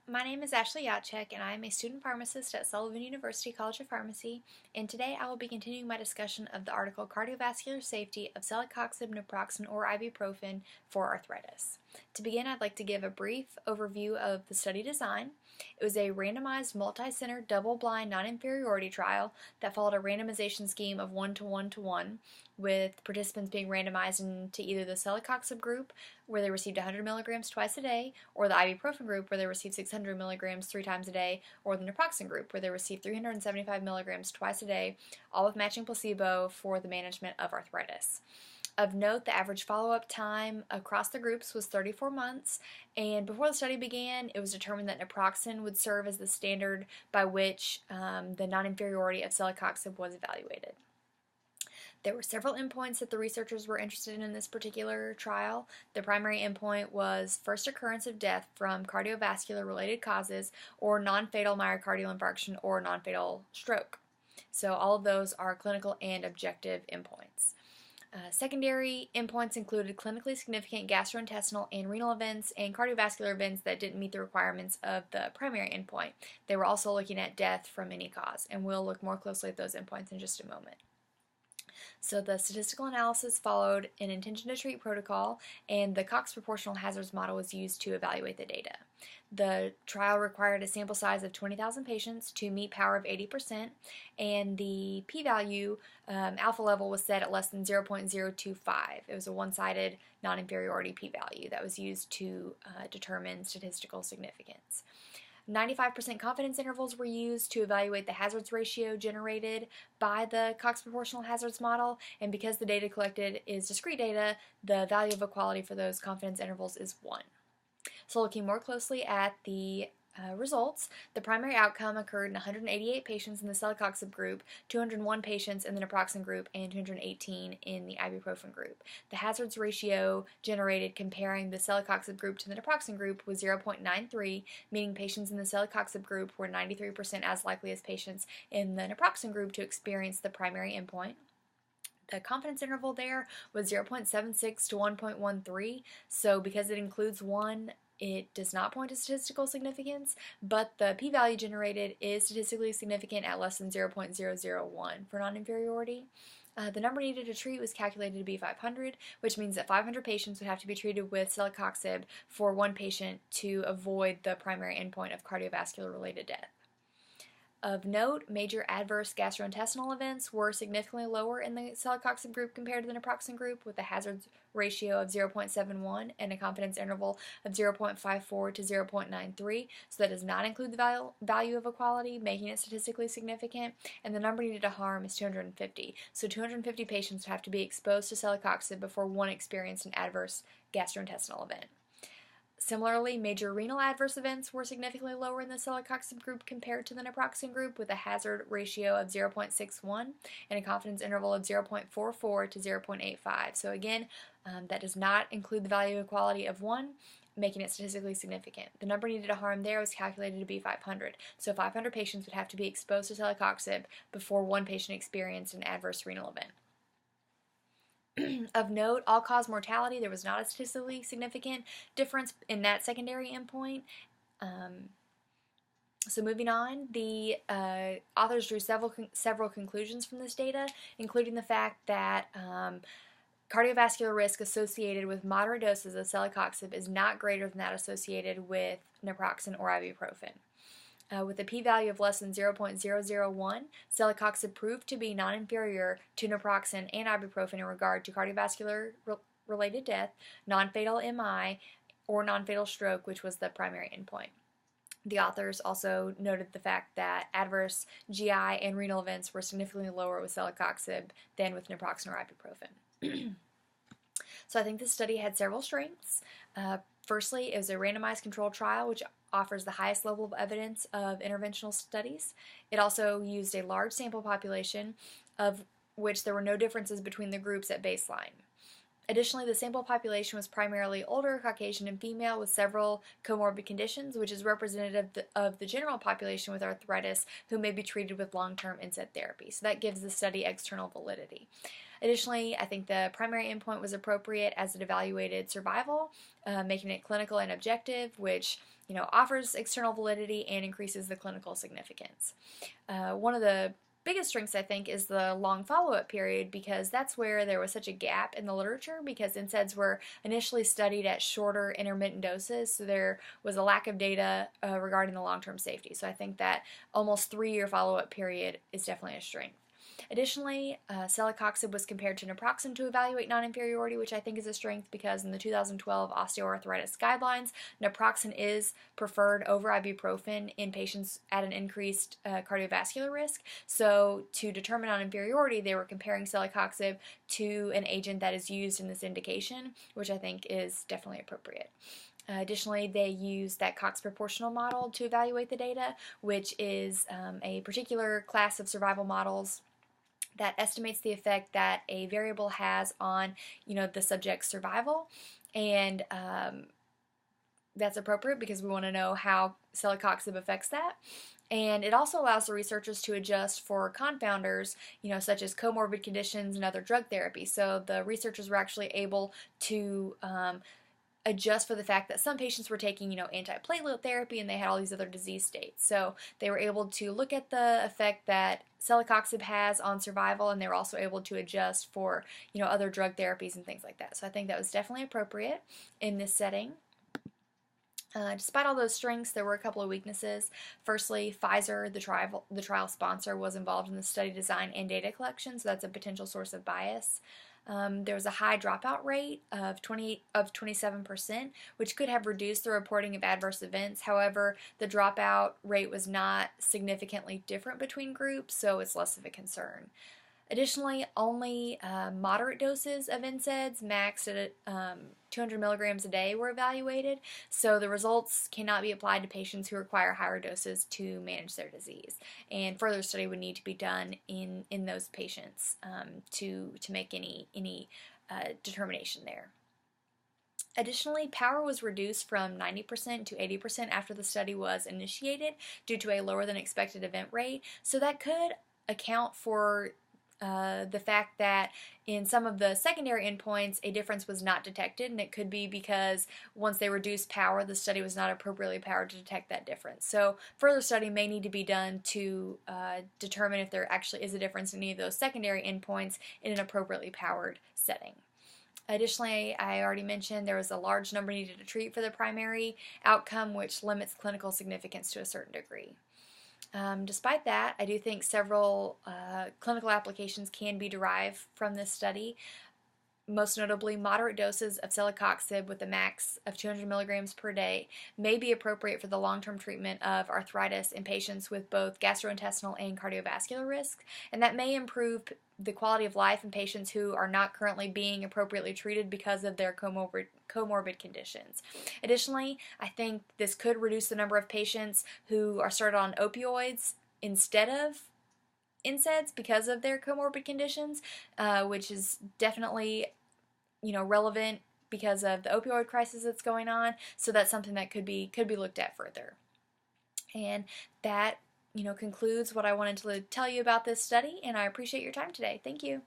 My name is Ashley Yatchek, and I am a student pharmacist at Sullivan University College of Pharmacy, and today I will be continuing my discussion of the article Cardiovascular Safety of Celecoxib, Naproxen, or Ibuprofen for Arthritis. To begin, I'd like to give a brief overview of the study design. It was a randomized, multi-center, double-blind, non-inferiority trial that followed a randomization scheme of 1:1:1, with participants being randomized into either the celecoxib group, where they received 100 milligrams twice a day, or the ibuprofen group, where they received 600 milligrams 3 times a day, or the naproxen group, where they received 375 milligrams twice a day, all with matching placebo for the management of arthritis. Of note, the average follow-up time across the groups was 34 months, and before the study began, it was determined that naproxen would serve as the standard by which the non-inferiority of celecoxib was evaluated. There were several endpoints that the researchers were interested in this particular trial. The primary endpoint was first occurrence of death from cardiovascular-related causes or non-fatal myocardial infarction or non-fatal stroke. So all of those are clinical and objective endpoints. Secondary endpoints included clinically significant gastrointestinal and renal events and cardiovascular events that didn't meet the requirements of the primary endpoint. They were also looking at death from any cause, and we'll look more closely at those endpoints in just a moment. So the statistical analysis followed an intention to treat protocol, and the Cox proportional hazards model was used to evaluate the data. The trial required a sample size of 20,000 patients to meet power of 80%, and the p-value alpha level was set at less than 0.025. It was a one-sided non-inferiority p-value that was used to determine statistical significance. 95% confidence intervals were used to evaluate the hazards ratio generated by the Cox proportional hazards model, and because the data collected is discrete data, the value of equality for those confidence intervals is 1. So looking more closely at the results, the primary outcome occurred in 188 patients in the celecoxib group, 201 patients in the naproxen group, and 218 in the ibuprofen group. The hazards ratio generated comparing the celecoxib group to the naproxen group was 0.93, meaning patients in the celecoxib group were 93% as likely as patients in the naproxen group to experience the primary endpoint. The confidence interval there was 0.76 to 1.13, so because it includes 1, it does not point to statistical significance, but the p-value generated is statistically significant at less than 0.001 for non-inferiority. The number needed to treat was calculated to be 500, which means that 500 patients would have to be treated with celecoxib for one patient to avoid the primary endpoint of cardiovascular-related death. Of note, major adverse gastrointestinal events were significantly lower in the celecoxib group compared to the naproxen group, with a hazards ratio of 0.71 and a confidence interval of 0.54 to 0.93, so that does not include the value of equality, making it statistically significant, and the number needed to harm is 250. So 250 patients would have to be exposed to celecoxib before one experienced an adverse gastrointestinal event. Similarly, major renal adverse events were significantly lower in the celecoxib group compared to the naproxen group, with a hazard ratio of 0.61 and a confidence interval of 0.44 to 0.85. So again, that does not include the value equality of 1, making it statistically significant. The number needed to harm there was calculated to be 500. So 500 patients would have to be exposed to celecoxib before one patient experienced an adverse renal event. Of note, all-cause mortality, there was not a statistically significant difference in that secondary endpoint. So moving on, the authors drew several conclusions from this data, including the fact that cardiovascular risk associated with moderate doses of celecoxib is not greater than that associated with naproxen or ibuprofen. With a p-value of less than 0.001, celecoxib proved to be non-inferior to naproxen and ibuprofen in regard to cardiovascular-related death, non-fatal MI, or non-fatal stroke, which was the primary endpoint. The authors also noted the fact that adverse GI and renal events were significantly lower with celecoxib than with naproxen or ibuprofen. So I think this study had several strengths. Firstly, it was a randomized controlled trial, which offers the highest level of evidence of interventional studies. It also used a large sample population, of which there were no differences between the groups at baseline. Additionally, the sample population was primarily older, Caucasian, and female with several comorbid conditions, which is representative of the general population with arthritis who may be treated with long-term NSAID therapy. So that gives the study external validity. Additionally, I think the primary endpoint was appropriate as it evaluated survival, making it clinical and objective, which offers external validity and increases the clinical significance. One of the biggest strengths, I think, is the long follow-up period, because that's where there was such a gap in the literature, because NSAIDs were initially studied at shorter intermittent doses, so there was a lack of data regarding the long-term safety. So I think that almost 3-year follow-up period is definitely a strength. Additionally, celecoxib was compared to naproxen to evaluate non-inferiority, which I think is a strength because in the 2012 osteoarthritis guidelines, naproxen is preferred over ibuprofen in patients at an increased cardiovascular risk. So to determine non-inferiority, they were comparing celecoxib to an agent that is used in this indication, which I think is definitely appropriate. Additionally, they use that Cox proportional model to evaluate the data, which is a particular class of survival models that estimates the effect that a variable has on, the subject's survival, and that's appropriate because we want to know how celecoxib affects that. And it also allows the researchers to adjust for confounders, such as comorbid conditions and other drug therapy. So the researchers were actually able to adjust for the fact that some patients were taking, antiplatelet therapy and they had all these other disease states. So they were able to look at the effect that celecoxib has on survival, and they were also able to adjust for, other drug therapies and things like that. So I think that was definitely appropriate in this setting. Despite all those strengths, there were a couple of weaknesses. Firstly, Pfizer, the trial sponsor, was involved in the study design and data collection, so that's a potential source of bias. There was a high dropout rate of 27%, which could have reduced the reporting of adverse events. However, the dropout rate was not significantly different between groups, so it's less of a concern. Additionally, only moderate doses of NSAIDs, maxed at 200 milligrams a day, were evaluated, so the results cannot be applied to patients who require higher doses to manage their disease. And further study would need to be done in those patients to make any determination there. Additionally, power was reduced from 90% to 80% after the study was initiated due to a lower than expected event rate, so that could account for the fact that in some of the secondary endpoints a difference was not detected, and it could be because once they reduced power, the study was not appropriately powered to detect that difference. So further study may need to be done to determine if there actually is a difference in any of those secondary endpoints in an appropriately powered setting. Additionally, I already mentioned there was a large number needed to treat for the primary outcome, which limits clinical significance to a certain degree. Despite that, I do think several clinical applications can be derived from this study. Most notably, moderate doses of celecoxib with a max of 200 milligrams per day may be appropriate for the long-term treatment of arthritis in patients with both gastrointestinal and cardiovascular risks, and that may improve the quality of life in patients who are not currently being appropriately treated because of their comorbid conditions. Additionally, I think this could reduce the number of patients who are started on opioids instead of NSAIDs because of their comorbid conditions, which is definitely relevant because of the opioid crisis that's going on. So that's something that could be looked at further. And that concludes what I wanted to tell you about this study, and I appreciate your time today. Thank you.